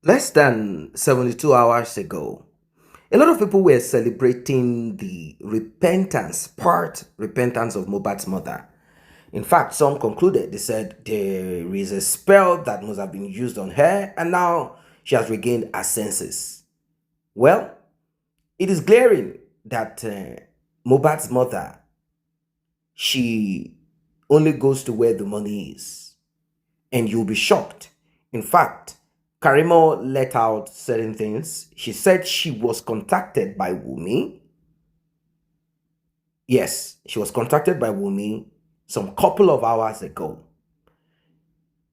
Less than 72 hours ago, a lot of people were celebrating the repentance of Mohbad's mother. In fact, some concluded, they said there is a spell that must have been used on her and now she has regained her senses. Well, it is glaring that Mohbad's mother, she only goes to where the money is. And you'll be shocked. In fact, Karimo let out certain things. She said she was contacted by Wunmi. Yes, she was contacted by Wunmi some couple of hours ago.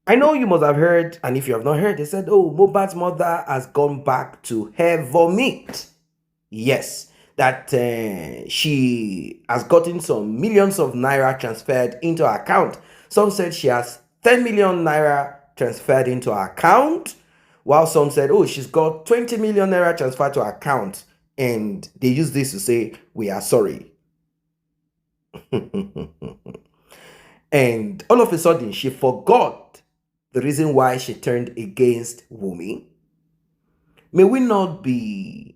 I know you must have heard, and if you have not heard, they said, oh, Mohbad's mother has gone back to her vomit. Yes, that she has gotten some millions of naira transferred into her account. Some said she has 10 million naira transferred into her account, while some said, oh, she's got 20 million naira transferred to her account. And they use this to say, we are sorry. And all of a sudden, she forgot the reason why she turned against Wunmi. May we not be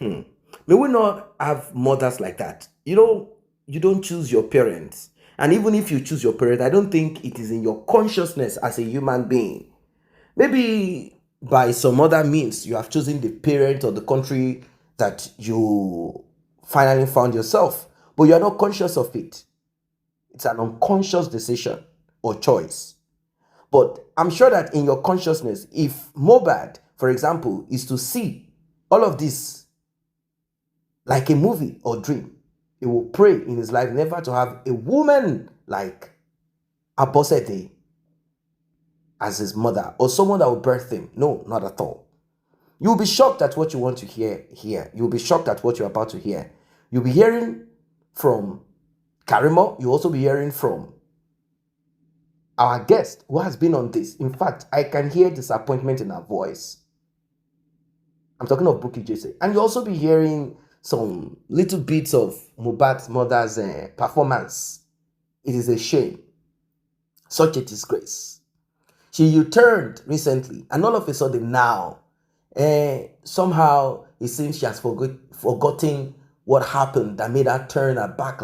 may we not have mothers like that? You don't choose your parents. And even if you choose your parents, I don't think it is in your consciousness as a human being. Maybe by some other means, you have chosen the parent or the country that you finally found yourself, but you are not conscious of it. It's an unconscious decision or choice. But I'm sure that in your consciousness, if Mohbad, for example, is to see all of this like a movie or dream, he will pray in his life never to have a woman like Abosede as his mother or someone that will birth him. No, not at all. You'll be shocked at what you want to hear here. You'll be shocked at what you're about to hear. You'll be hearing from Karimo. You'll also be hearing from our guest who has been on this. In fact, I can hear disappointment in her voice. I'm talking of Bukky Jesse. And you'll also be hearing some little bits of Mohbad's mother's performance. It is a shame. Such a disgrace. She U-turned recently, and all of a sudden now, somehow it seems she has forgotten what happened that made her turn her back.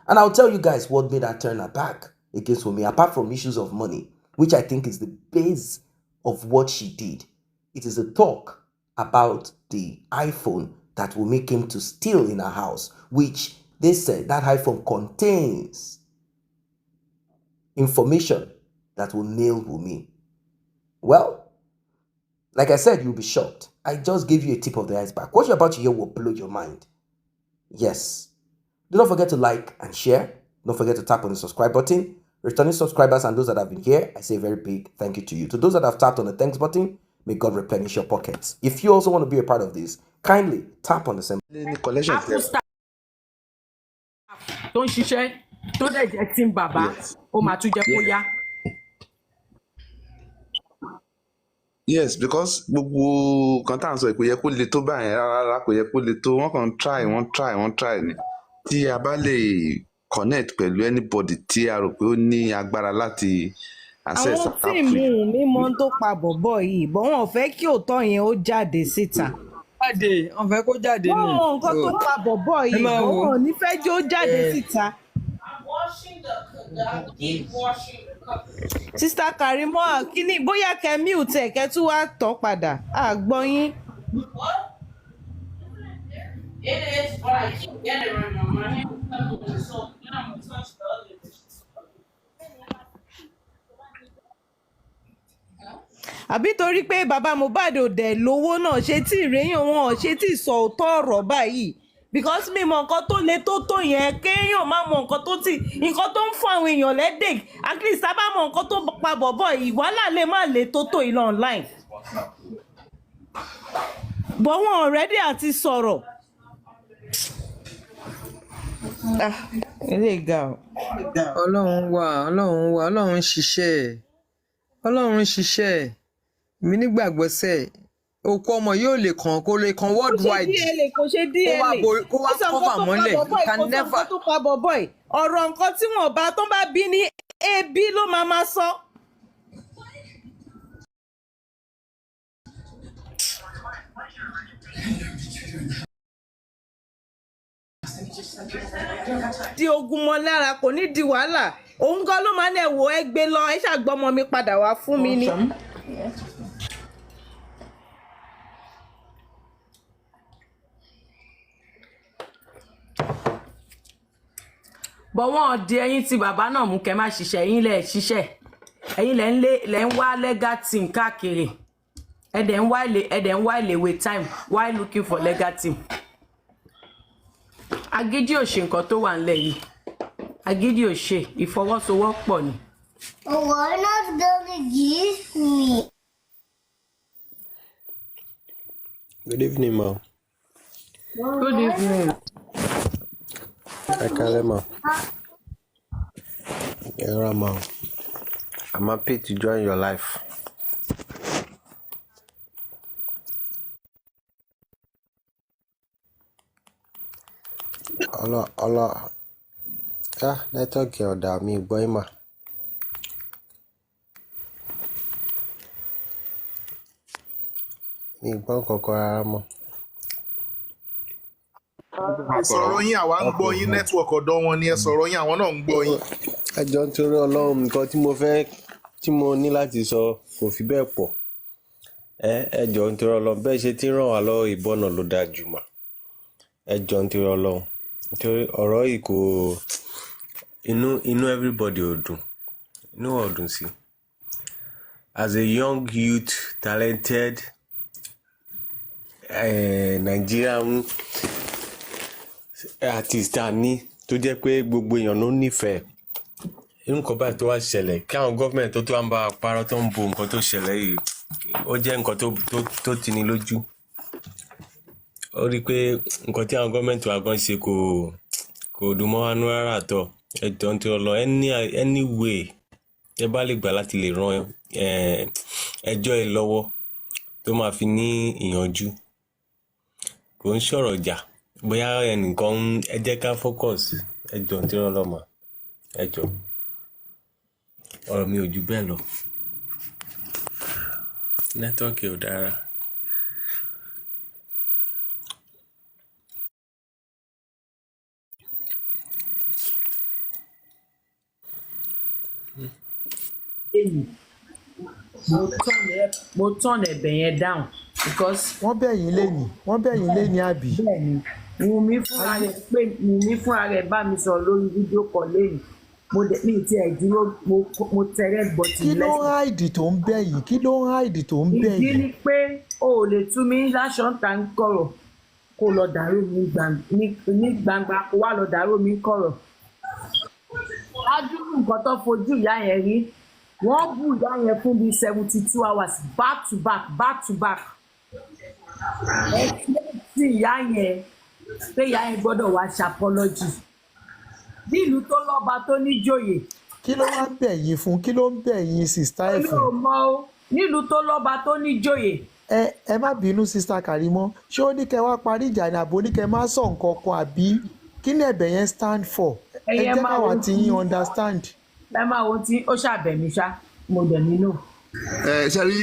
And I'll tell you guys what made her turn her back against Wunmi, apart from issues of money, which I think is the base of what she did. It is a talk about the iPhone that Wunmi came to steal in her house, which they said that iPhone contains information that will nail Wunmi. Well, like I said, you'll be shocked. I just gave you a tip of the iceberg. What you're about to hear will blow your mind. Yes. Do not forget to like and share. Don't forget to tap on the subscribe button. Returning subscribers and those that have been here, I say a very big thank you to you. To those that have tapped on the thanks button, may God replenish your pockets. If you also want to be a part of this, kindly tap on the same. Tó ń ṣiṣẹ́ tó dẹ̀ jẹ́ tí ń bàbá ó máa tún jẹ́ kó yá. Yes, because gbogbo kan tá à ń sọ kò yẹ kó le tó báyẹn rárá, kò yẹ kó le tó, wọ́n kàn try ni. Tí a bá lè connect pẹ̀lú anybody tí a rò pé ó ní agbára láti access àwọn tíìmù mímọ́ tó pa bọ̀bọ̀ yìí bọ́ wọn ò fẹ́ kí òótọ́ yẹn ó jáde síta. Wọ́n fẹ́ kó jáde ni. wọ́n mọ nǹkan tó pa bọ̀bọ̀ yìí bọ́ wọn ò ní fẹ́ jẹ́ ó jáde síta. Sista Karimo kíní bóyá kẹ́ mute ẹ̀ kẹ́ tún wá tọ́ padà àgbọ̀ yín. It is, but I keep getting right now. My hand is covered, so now I'm gonna touch the other. àbí torí pé bàbá Mohbad ò dẹ̀ lówó náà ṣe tí ìrẹ́yìn wọn ò ṣe tí sọ òótọ́ ọ̀rọ̀ báyìí because mi mọ nǹkan tó le tó yẹn kéèyàn má mọ nǹkan tó ń fún àwọn èèyàn lẹ́dẹ̀k at least tá bá mọ nǹkan tó pa bọ̀bọ̀ yìí wàhálà lè má le tó ìlọ online bọ́ wọn already àti sọ̀rọ̀. ilé ìga o. Ọlọ́run ń ṣiṣẹ́ mi nígbàgbọ́ sẹ́ òkú ọmọ yóò lè kàn worldwide kò ṣe DNA kó wá cover mọ́lẹ̀ can never. tó pa bọ̀bọ̀ yìí ọ̀rọ̀ nǹkan tí wọ́n bá tó bá bí ní ebi ló máa sọ. di ogun mọ́ lára kò ní di wàhálà òun gan ló máa ń ẹ̀wọ̀ ẹ gbé lọ ẹ ṣàgbọ́mọ mi padà wá fún mi ni. bọ̀ wọ́n di ẹyin tí bàbá náà mú kẹ́ má ṣiṣẹ́ ẹ̀yin lẹ̀ ṣiṣẹ́ ẹ̀yin lẹ̀ ń wá legal team káàkiri ẹ̀dẹ̀ ń wá ìléwé time while looking for legal team. agídí ò ṣe nǹkan tó wà nílẹ̀ yìí agídí ò ṣe ìfọwọ́sowọ́pọ̀ ni. Why not gonna give me? Good evening, ma. Good evening. Ẹ káalẹ́, ma. Yeah, ma. I'm happy to join your life. Network ọ̀dà mi gbọ́ ẹ̀ mà. Mi gbọ́ kankan rárá mọ́. Ẹ sọ̀rọ̀ yín àwa ń gbọ́ yín network ọ̀dọ̀ wọn ni ẹ sọ̀rọ̀ yín àwọn náà ń gbọ́ yín. Ẹ jọ̀ọ́ nítorí Ọlọ́run nǹkan tí mo ní láti sọ kò fi bẹ́ẹ̀ pọ̀. Ẹ jọ̀ọ́ nítorí Ọlọ́run bẹ́ẹ̀ ṣe ti ràn wá lọ́wọ́ ìbọn náà ló dáa jù mà. Ẹ jọ̀ọ́ nítorí Ọlọ́run nítorí ọ̀rọ̀ yìí kò inú everybody ò dùn inú ò dùn sí. As a young youth talented Nigerian artist ní tó jẹ́ pé gbogbo èèyàn ló nífẹ̀ẹ́ nǹkan báyìí tó wá ṣẹlẹ̀ kí àwọn gọ́ọ̀mẹ̀ntì tó ń bá a parọ́ tó ń bo nǹkan tó ṣẹlẹ̀ yìí ó jẹ́ nǹkan tó tini lójú. Ó rí i pé nǹkan tí àwọn gọ́ọ̀mẹ̀ntì wa gan ṣe kò dùn mọ́ wánú rárá tọ̀. Ẹ jọ̀ọ́ nítorí Ọlọ́run any way ẹ bá lè gbà láti lè ran ẹjọ́ ẹ lọ́wọ́ tó máa fi ní ìyànjú kò ń sọ̀rọ̀ jà bóyá ẹnìkan ẹ jẹ́ ká focus ẹ jọ̀ọ́ nítorí Ọlọ́run mà ẹ jọ̀ọ́ ọ̀rọ̀ mi ò jù bẹ́ẹ̀ lọ nẹ́tíwọ́ọ̀kì ò dára. mo turn ẹ̀bẹ̀ yẹn down because. wọ́n bẹ̀yìn lẹ́ni àbí. bẹ́ẹ̀ni Wunmi fúnra rẹ̀ bá mi sọ lórí fídíò kan lẹ́yìn mo ti ẹ̀ dúró mo tẹ red button lẹ́sìn. kí ló ń háìdì tó ń bẹ̀yìn ìdí ni pé o ò lè tú mi láṣọ ń ta ń kọ̀rọ̀ kó lọ dàrú mi ní gbangba kó wá lọ dàrú mi kọ̀rọ̀. adúrú nǹkan tó fojú ìyá yẹn rí wọ́n bú ìyá yẹn fún bíi 72 hours back to back. ẹ tí ìyá yẹn pé ìyá yẹn gbọ́dọ̀ wá ṣàpọ́lọ́jì nílùú tó lọ́ba tó níjòyè. kí ló wá ń bẹ̀yìn fún kí ló ń bẹ̀yìn sista ẹ̀ fún. mi ò mọ o nílùú tó lọ́ba tó níjòyè. ẹ má bínú sista Karimọ ṣé ó ní kẹ́ wá parí ìjà ní àbò ní kẹ́ má sọ nǹkan kan àbí kí ni ẹ̀bẹ̀ yẹn stand for ẹ jẹ́ káwa ti yín understand. ẹ máa wo tí ó ṣàbẹ̀mí ṣá mo dẹ̀ nínú. ṣe rí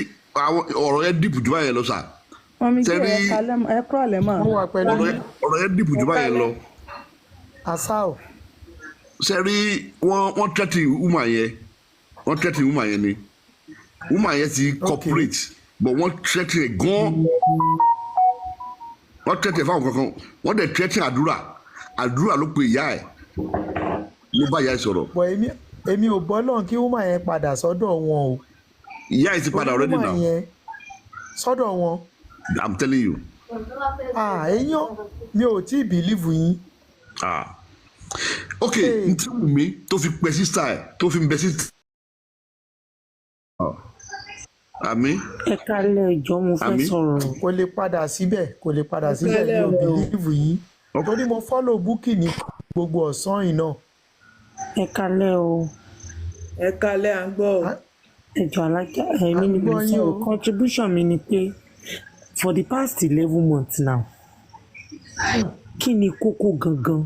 ọ̀rọ̀ yẹn dìbò jù báyẹn lọ sà. ṣe rí ẹ kúrò lẹ́ mọ́. ọ̀rọ̀ yẹn dìbò jù báyẹn lọ. àṣà o. ṣe rí wọ́n tẹ́tì woman yẹn ni woman yẹn ti corporate but wọ́n tẹ́tì ẹ̀ gan-an wọ́n tẹ́tì ẹ̀ fáwọn kankan wọ́n dẹ̀ tẹ́tì àdúrà ló pe ìyá ẹ̀ ló bá ìyá ẹ̀ sọ̀rọ̀. bọ̀ èmi ò bọ́ lọ́n kí woman yẹn padà sọ́dọ̀ wọn o. ìyá ẹ̀ ti padà already now. woman yẹn sọ́dọ̀ wọn. I'm telling you. èèyàn mi ò tí ì bìlíìfù yín. ok n tí Wunmi tó fi pẹ sísá ẹ tó fi bẹ sísá. àmì. ẹ kálẹ̀ ìjọ mo fẹ́ sọ̀rọ̀. kò lè padà síbẹ̀ mi ò bìlíìfù yín. torí mo follow búkì ní gbogbo ọ̀sán yìí náà. ẹ kálẹ̀ o. ẹ kálẹ̀ à ń gbọ́ o. ẹjọ́ alájà ẹ̀mí ni mo sọ contribution mi ni pé for the past 11 months now kí ni kókó gangan.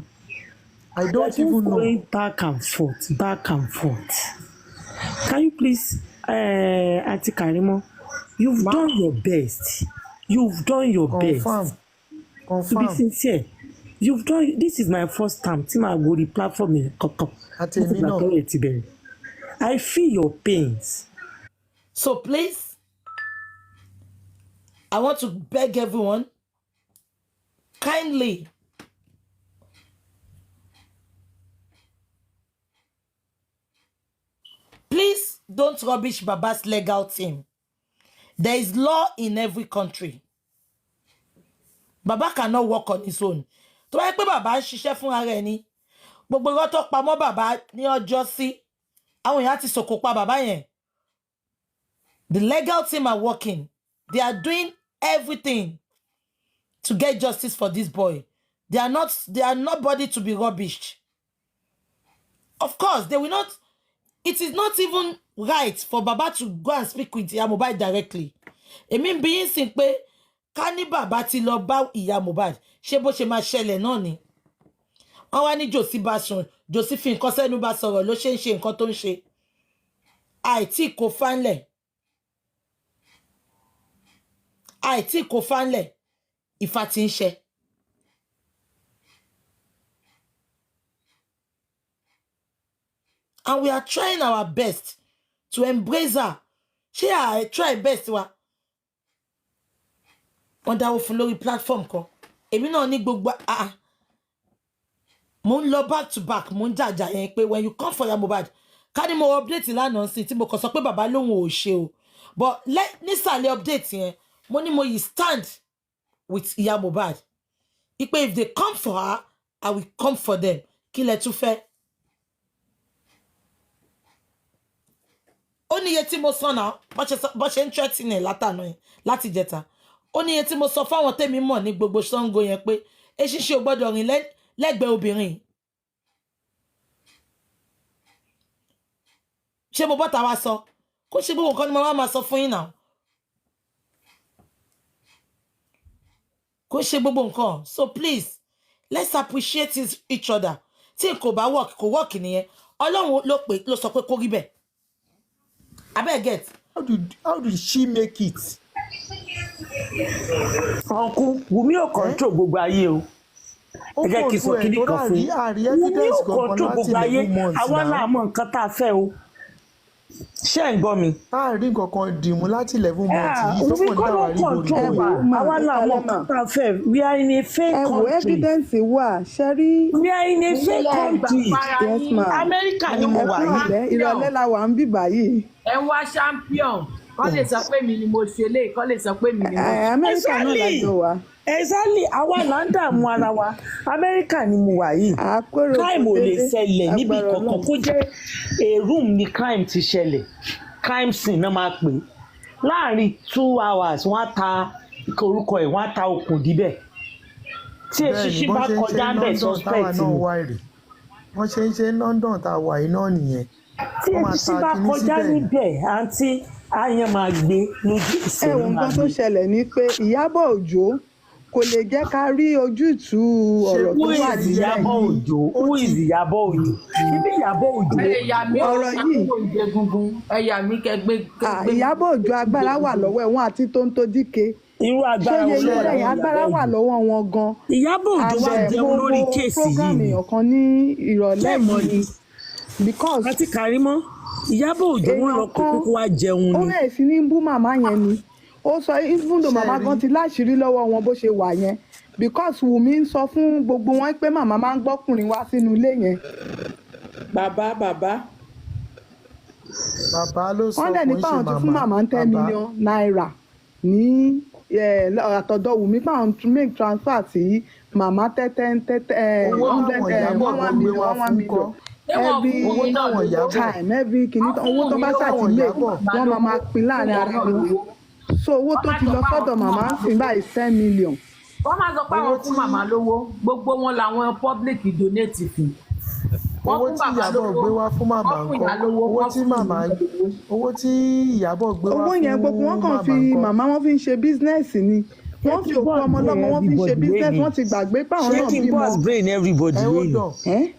I don't even know. Going back and forth. Can you please, Auntie Karimo, you've done your best. you've done your confam best to be sincere. You've done. This is my first time tí màá gorí platform yẹn kankan àti láti èmi gbà náà. tọ́rọ̀ ti bẹ̀rẹ̀. I feel your pains. So please, I want to beg everyone, kindly, please don't rubbish Baba's legal team. There is law in every country. Baba cannot work on his own. Tó bá yẹ pé Baba ń ṣiṣẹ́ fún ara ẹni, gbogbo irọ́ tó pamọ́ Baba ní ọjọ́ sí, àwọn èèyàn ti sòkò pa Baba yẹn. The legal team are working. They are doing everything to get justice for this boy. They are nobody to be rubbished. Of course, they will not. It is not even right for Baba to go and speak with Iya Mohbad directly. Èmi being sin pé ká ní Baba ti lọ bá Iya Mohbad, ṣé bó ṣe máa ṣẹlẹ̀ náà ni. Wọ́n wá ní Josie fi nǹkan sẹ́nu bá sọ̀rọ̀ ló ṣe ń ṣe nǹkan tó ń ṣe. Àìtí kò fánlẹ̀. Àìtí kò fánlẹ̀. Ìfà tí ń ṣe. And we are trying our best to embrace her. Ṣé I try best wa? Wọ́n dáwọ́ fún lórí platform kan. Èmi náà ní gbogbo mo ń lọ back to back, mo ń jàjà yẹn pé when you come for Iya Mohbad, ká ní mo update lánàá sí tí mo kàn sọ pé bàbá lóhun ò ṣe o. But nísàlẹ̀ update yẹn, mo ní mo yìí stand with Iya Mohbad. Ipe if they come for her, I will come for them. Kí lẹ tún fẹ́? Ó ní iye tí mo sọ náà, bó ṣe ń threaten ẹ̀ látànà yẹn, láti jẹta. Ó ní iye tí mo sọ fáwọn tèmi mọ̀ ní gbogbo Ṣàngó yẹn pé eṣinṣin ò gbọ́dọ̀ rìn lẹ́gbẹ̀ẹ́ obìnrin. Ṣé mo bọ́ta wá sọ? Kó ṣe gbogbo nǹkan ni mo wá máa sọ fún yín náà. Kó ṣe gbogbo nǹkan. So please, let's appreciate each other. Tí kò bá work, kò work nìyẹn. Ọlọ́run ló sọ pé kó rí bẹ́ẹ̀. I get. How did she make it? Uncle, Wunmi ò control gbogbo ayé o. Ẹ jẹ́ kí n sọ kíní kan fún yín. Wunmi ò control gbogbo ayé. Àwa náà mọ nǹkan tá a fẹ́ o. Ṣé ẹ̀ ń gbọ́ mi? A rí nǹkan kan dìmú láti 11 months yìí tó kàn dáwà rí borí borí. Àwa náà mọ nǹkan tá a fẹ́. We are in a fake country. Evidence wà, ṣẹ́rí. We are in a fake country. Yes ma. Amẹ́ríkà ni mo wà yìí. Ìrọ̀lẹ́ la wà ń bì báyìí. Ẹ wá champion. Kọ́ lè sọ pé mi ni mo ṣe lé, kọ́ lè sọ pé mi ni mo ṣe. Amẹ́ríkà náà lájọ wa. Exactly, àwa là ń dààmú ara wa. Amẹ́ríkà ni mo wà yìí. Crime ò lè ṣẹlẹ̀ níbi kankan kó jẹ́ a room ni crime ti ṣẹlẹ̀. Crime scene náà máa pè. Láàárín 2 hours, wọ́n á ta orúkọ ẹ̀, wọ́n á ta okùn díbẹ̀. Tí eṣinṣin bá kọjá bẹ̀ suspect ni. Wọ́n ṣe ń ṣe London tá a wà yìí náà nìyẹn. Tí eṣinṣin bá kọjá níbẹ̀, àǹtí àyàn máa gbé lójú ìṣẹ̀lẹ̀. Ẹ̀wọ̀n nǹkan tó ṣẹlẹ̀ ni pé Ìyábọ̀ Òjó kò lè jẹ́ ká rí ojútùú ọ̀rọ̀ tó wà nílẹ̀ yìí. Who is Ìyábọ̀ Òjó? Ibi Ìyábọ̀ Òjó. Ọ̀rọ̀ yìí. Ẹ̀yà mi kẹgbẹ́. Ìyábọ̀ Òjó agbára wà lọ́wọ́ ẹ̀ wọ́n àti Tonto Dike. Irú agbára wọn lọ́wọ́ Ìyábọ̀ Òjó. Agbára wà lọ́wọ́ wọn gan. Ìyábọ̀ Òjó wá jẹun lórí kéèsì yìí. Program èèyàn kan ní ìrọ̀lẹ́ yìí. Because àti Kàrímọ́ Ìyábọ̀ Òjó wọn lọ kókó wá jẹun ni. Ó rẹ̀ sí ní bú màmá yẹn ni. Ó sọ even though màmá gan ti láṣìírí lọ́wọ́ wọn bó ṣe wà yẹn because Wunmi ń sọ fún gbogbo wọn pé màmá máa ń gbọ́kùnrin wá sínú ilé yẹn. Bàbá ló sọ wọ́n dẹ̀ nípa àwọn tó fún màmá 10 million naira ní àtọ̀dọ̀ Wunmi pé àwọn to make transfer sí màmá tẹ́tẹ́ owó táwọn Ìyábọ̀ gbé wá fún kọ́. every kìíní owó tó bá ṣàtìlẹ́ wọ́n máa pín láàrin ara wọn. So owó tó ti lọ sọ́dọ̀ màmá ń sìn báyìí 10 million. Wọ́n máa sọ pé àwọn fún màmá lówó gbogbo wọn làwọn public donate fún. Owó tí Ìyábọ̀ gbé wá fún màmá ńkọ́? Owó tí Ìyábọ̀ gbé wá fún màmá ńkọ́? Owó yẹn gbogbo wọn kàn fi màmá wọn fi ń ṣe bísínẹ́sì ni. Wọ́n fi òkú ọmọ lọ́mọ wọn fi ń ṣe bísínẹ́sì wọ́n ti gbàgbé páwọn náà bímọ. Ṣé kí n boss brain everybody lónìí?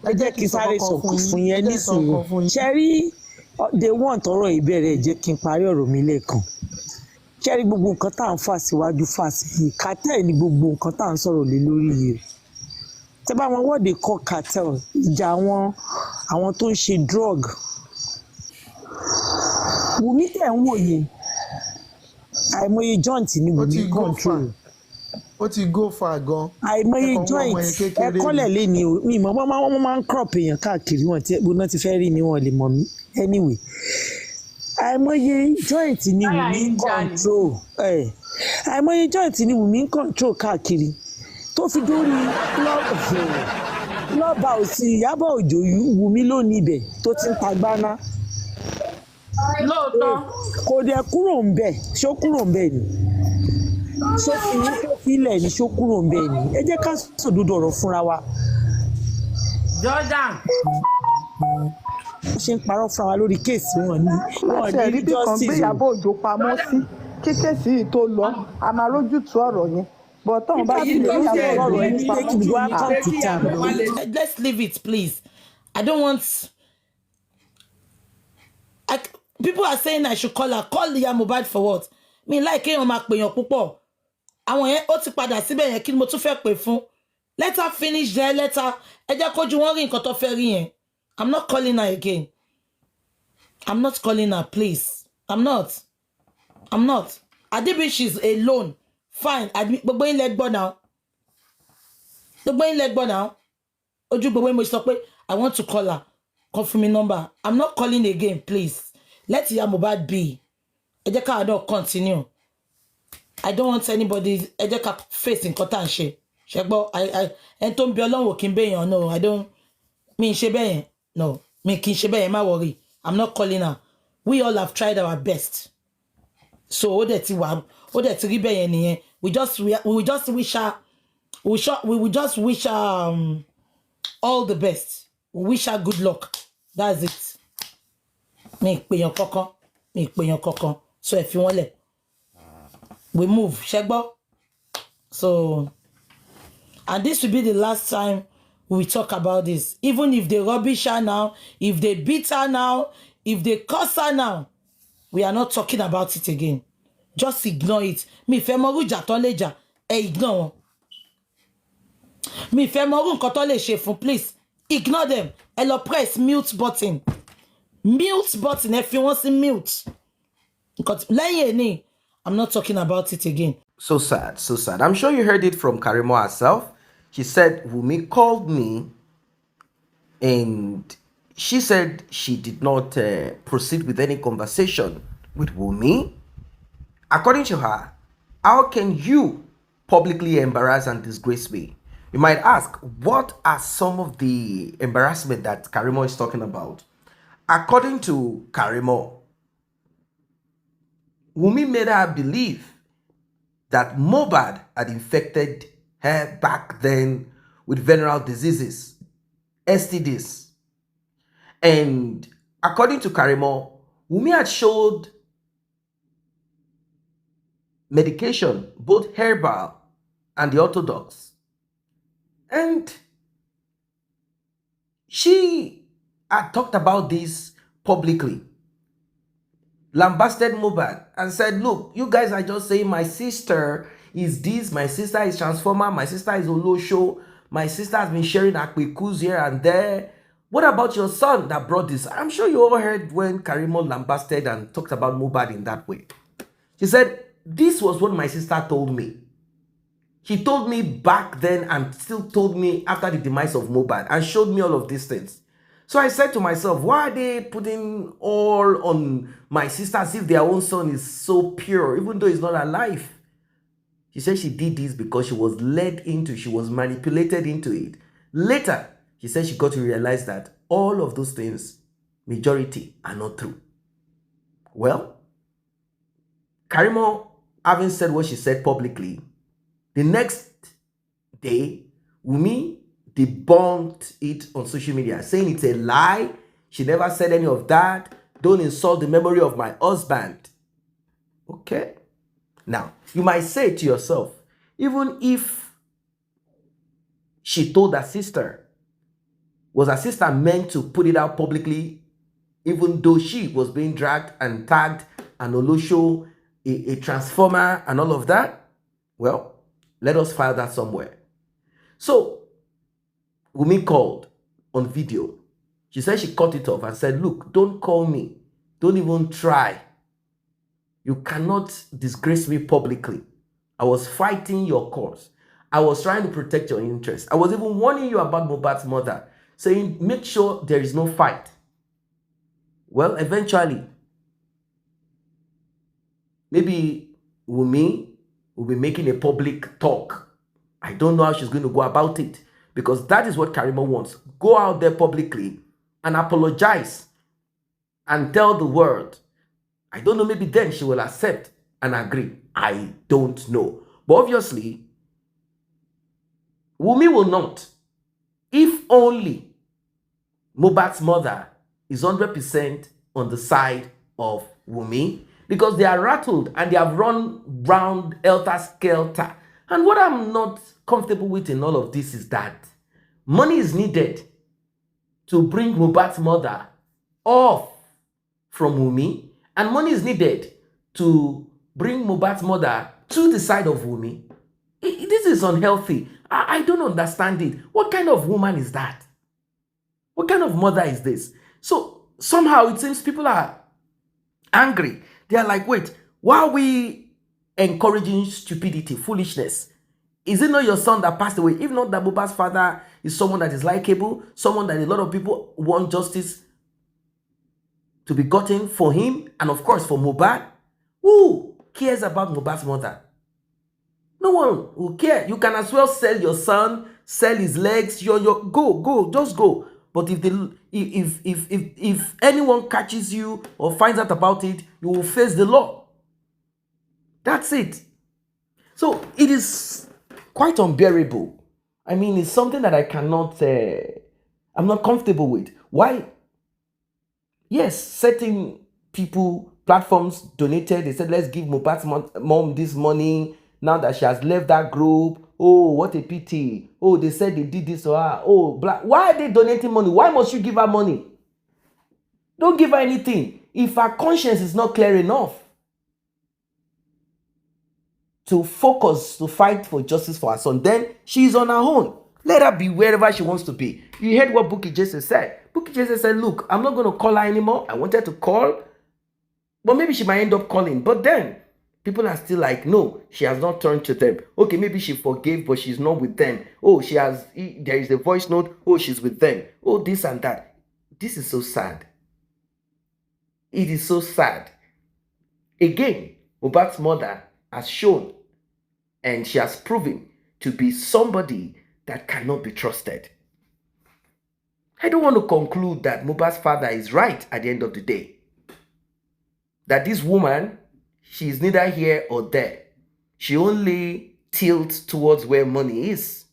Ẹ jẹ́ kí n sáré sọ fún yẹn nísìnyí. Ṣé rí they want ọ̀rọ̀ ìbẹ̀rẹ̀ jẹ́ kí n parí ọ̀rọ̀ mi lẹ́ẹ̀kan. ṣẹ́rí gbogbo nǹkan tá à ń fà síwájú fà sí cartel ni gbogbo nǹkan tá à ń sọ̀rọ̀ lé lórí yìí tẹ́ bá wọn wọ́ọ̀dì kọ́ cartel ìjà àwọn tó ń ṣe drug Wùmí tẹ̀ ń wò yẹn àìmọye joint ni Wùmí control ó ti go far gan. àìmọye joint ẹ̀kọ́lẹ̀ lé ní o mi ìmọ̀ wọ́n máa ń crop èèyàn káàkiri wọn tí ẹ̀gbọ́n ti fẹ́ rí mi wọn lè mọ̀ mí anyway àìmọye joint ni Wùmí control àìmọye joint ni Wùmí control káàkiri tó fi dórí lọ́ba òsì Ìyábọ̀ Òjó Wùmí ló ní ibẹ̀ tó ti ń ta gbaná lóòótọ́ kò dẹ̀ kúrò ń bẹ̀ ṣó kúrò ń bẹ̀ ni ṣó fi ní tó fi ilẹ̀ ní ṣó kúrò ń bẹ̀ ni ẹ jẹ́ ká sòdodo ọ̀rọ̀ fúnra wa. Jordan. wọ́n ṣe ń parọ́ fúnra wa lórí kéèsì wọn ní rí bí kan gbé Ìyábọ̀ Òjó pamọ́ sí kí kéèsì yìí tó lọ a máa rójútùú ọ̀rọ̀ yẹn but tóun bá ti lè ní àwọn ọ̀rọ̀ yẹn pamọ́. Let's leave it, please. I don't want. People are saying I should call her. Call Iya Mohbad for what? Me like kéèyàn máa pèèyàn púpọ̀. Àwọn yẹn ó ti padà síbẹ̀ yẹn kí ni mo tún fẹ́ pè fún. Let her finish there. Let her. Ẹ jẹ́ kójú wọn rí nǹkan tó fẹ́ rí yẹn. I'm not calling her again. I'm not calling her, please. I'm not. Adibi, she's alone. Fine. Gbogbo yín lẹ gbọ́ now. Ojú gbogbo mo sọ pé I want to call her. Confirm me number. I'm not calling again, please. Let Iya Mohbad be. Ẹ jẹ́ ká don't continue. I don't want anybody. Ẹ jẹ́ ká face nǹkan tá ń ṣe. Ṣẹ́gbọ́, ẹni tó ń bí Ọlọ́run kì í béèyàn. No, I don't. Mi ń ṣe bẹ́yẹn. No, mi kì í ṣe bẹ́yẹn. Má worry. I'm not calling her. We all have tried our best. So ó dẹ̀ ti rí bẹ́yẹn nìyẹn. We will just wish her. We will just wish her all the best. We wish her good luck. That's it. Mi pè yàn kankan. So if you want it, we move. Ṣẹ́gbọ́. So, and this will be the last time we talk about this. Even if they rubbish her now, if they beat her now, if they curse her now, we are not talking about it again. Just ignore it. Mi fẹ́ mọ rújà tó lè jà, ignore wọn. Mi fẹ́ mọ rú nǹkan tó lè ṣe fún, please. Ignore them. Ẹ lọ press mute button. Mute button. Ẹ fi wọ́n sí mute. Lẹ́yìn èní, I'm not talking about it again. So sad, so sad. I'm sure you heard it from Karimo herself. She said, Wunmi called me and she said she did not proceed with any conversation with Wunmi. According to her, how can you publicly embarrass and disgrace me? You might ask, what are some of the embarrassment that Karimo is talking about? According to Karimo, Wunmi made her believe that Mohbad had infected her back then with venereal diseases, STDs. And according to Karimo, Wunmi had showed medication, both herbal and the orthodox. And she had talked about this publicly, lambasted Mohbad and said, look, you guys are just saying my sister is this, my sister is transformer, my sister is Olosho, my sister has been sharing akpekus here and there. What about your son that brought this? I'm sure you all heard when Karimo lambasted and talked about Mohbad in that way. She said, this was what my sister told me. She told me back then and still told me after the demise of Mohbad and showed me all of these things. So I said to myself, why are they putting all on my sister as if their own son is so pure, even though he's not alive? She said she did this because she was led into, she was manipulated into it. Later, she said she got to realize that all of those things, majority, are not true. Well, Karimo, having said what she said publicly, the next day, Wunmi debunked it on social media, saying it's a lie. She never said any of that. Don't insult the memory of my husband. Okay? Now, you might say to yourself, even if she told her sister, was her sister meant to put it out publicly, even though she was being dragged and tagged and Olosho a transformer and all of that, well, let us file that somewhere. So Wunmi called on video. She said she cut it off and said, look, don't call me. Don't even try. You cannot disgrace me publicly. I was fighting your cause. I was trying to protect your interests. I was even warning you about Mohbad's mother, saying, make sure there is no fight. Well, eventually, maybe Wunmi will be making a public talk. I don't know how she's going to go about it, because that is what Karimo wants. Go out there publicly and apologize and tell the world. I don't know, maybe then she will accept and agree. I don't know. But obviously, Wunmi will not. If only Mohbad's mother is 100% on the side of Wunmi, because they are rattled and they have run round helter-skelter. And what I'm not comfortable with in all of this is that money is needed to bring Mohbad's mother off from Wunmi, and money is needed to bring Mohbad's mother to the side of Wunmi. This is unhealthy. I don't understand it. What kind of woman is that? What kind of mother is this? So somehow it seems people are angry. They are like, wait, why are we encouraging stupidity, foolishness? Is it not your son that passed away? If not that Mohbad's father is someone that is likable, someone that a lot of people want justice to be gotten for him, and of course for Mohbad. Who cares about Mohbad's mother? No one will care. You can as well sell your son, sell his legs, go, just go. But if anyone catches you or finds out about it, you will face the law. That's it. So it is quite unbearable. I mean, it's something that I cannot, I'm not comfortable with. Why? Yes, certain people, platforms donated. They said, let's give Mohbad's mom this money now that she has left that group. Oh, what a pity. Oh, they said they did this or her. Oh, black. Why are they donating money? Why must you give her money? Don't give her anything. If her conscience is not clear enough to focus, to fight for justice for her son, then she's on her own. Let her be wherever she wants to be. You heard what Bukky Jesse said. Bukky Jesse said, look, I'm not going to call her anymore. I wanted to call, but maybe she might end up calling. But then people are still like, no, she has not turned to them. Okay, maybe she forgave, but she's not with them. Oh, there is a voice note. Oh, she's with them. Oh, this and that. This is so sad. It is so sad. Again, Mohbad's mother has shown and she has proven to be somebody that cannot be trusted. I don't want to conclude that Mohbad's father is right at the end of the day. That this woman, she is neither here or there. She only tilts towards where money is.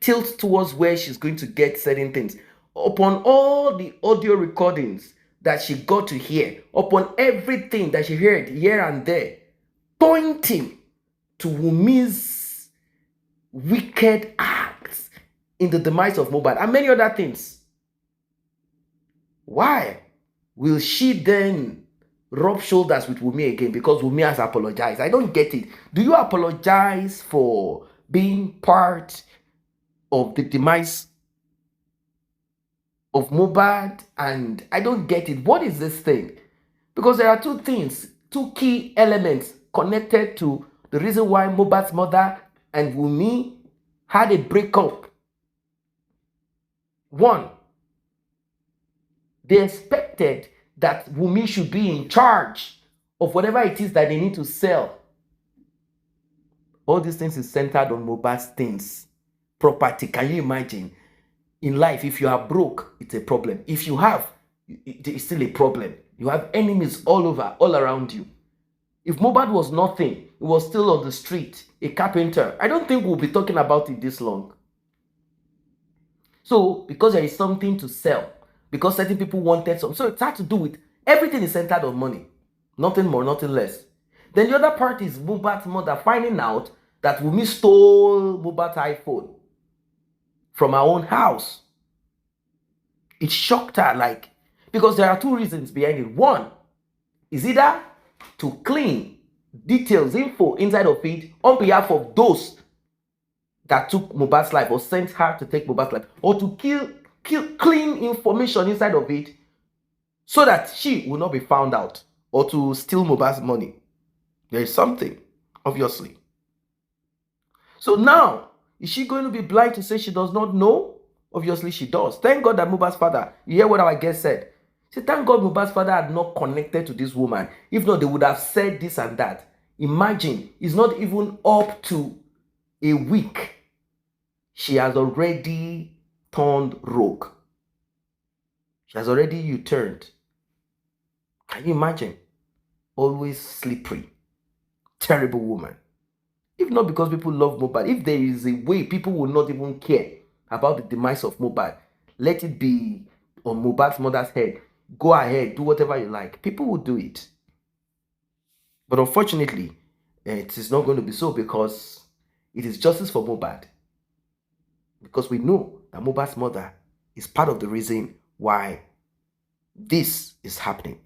Tilts towards where she's going to get certain things. Upon all the audio recordings that she got to hear, upon everything that she heard here and there, pointing to Wunmi's wicked acts in the demise of Mohbad and many other things. Why will she then rub shoulders with Wunmi again because Wunmi has apologized? I don't get it. Do you apologize for being part of the demise of Mohbad? And I don't get it. What is this thing? Because there are two things, two key elements connected to the reason why Mohbad's mother and Wunmi had a breakup. One, they expected that Wunmi should be in charge of whatever it is that they need to sell. All these things is centered on Mohbad's things. Property, can you imagine? In life, if you are broke, it's a problem. If you have, it's still a problem. You have enemies all over, all around you. If Mohbad was nothing, he was still on the street, a carpenter, I don't think we'll be talking about it this long. So, because there is something to sell, because certain people wanted something, so it had to do with, everything is centered on money. Nothing more, nothing less. Then the other part is Mohbad's mother finding out that Wunmi stole Mohbad's iPhone from her own house. It shocked her, like, because there are two reasons behind it. One is either to clean details, info inside of it on behalf of those that took Mohbad's life or sent her to take Mohbad's life, or to clean information inside of it so that she will not be found out, or to steal Mohbad's money. There is something, obviously. So now, is she going to be blind to say she does not know? Obviously she does. Thank God that Mohbad's father, you hear what our guest said? See, thank God Mohbad's father had not connected to this woman. If not, they would have said this and that. Imagine, it's not even up to a week. She has already turned rogue. She has already U-turned. Can you imagine? Always slippery. Terrible woman. If not because people love Mohbad, if there is a way people will not even care about the demise of Mohbad, let it be on Mohbad's mother's head. Go ahead, do whatever you like. People will do it. But unfortunately, it is not going to be so, because it is justice for Mohbad. Because we know that Mohbad's mother is part of the reason why this is happening.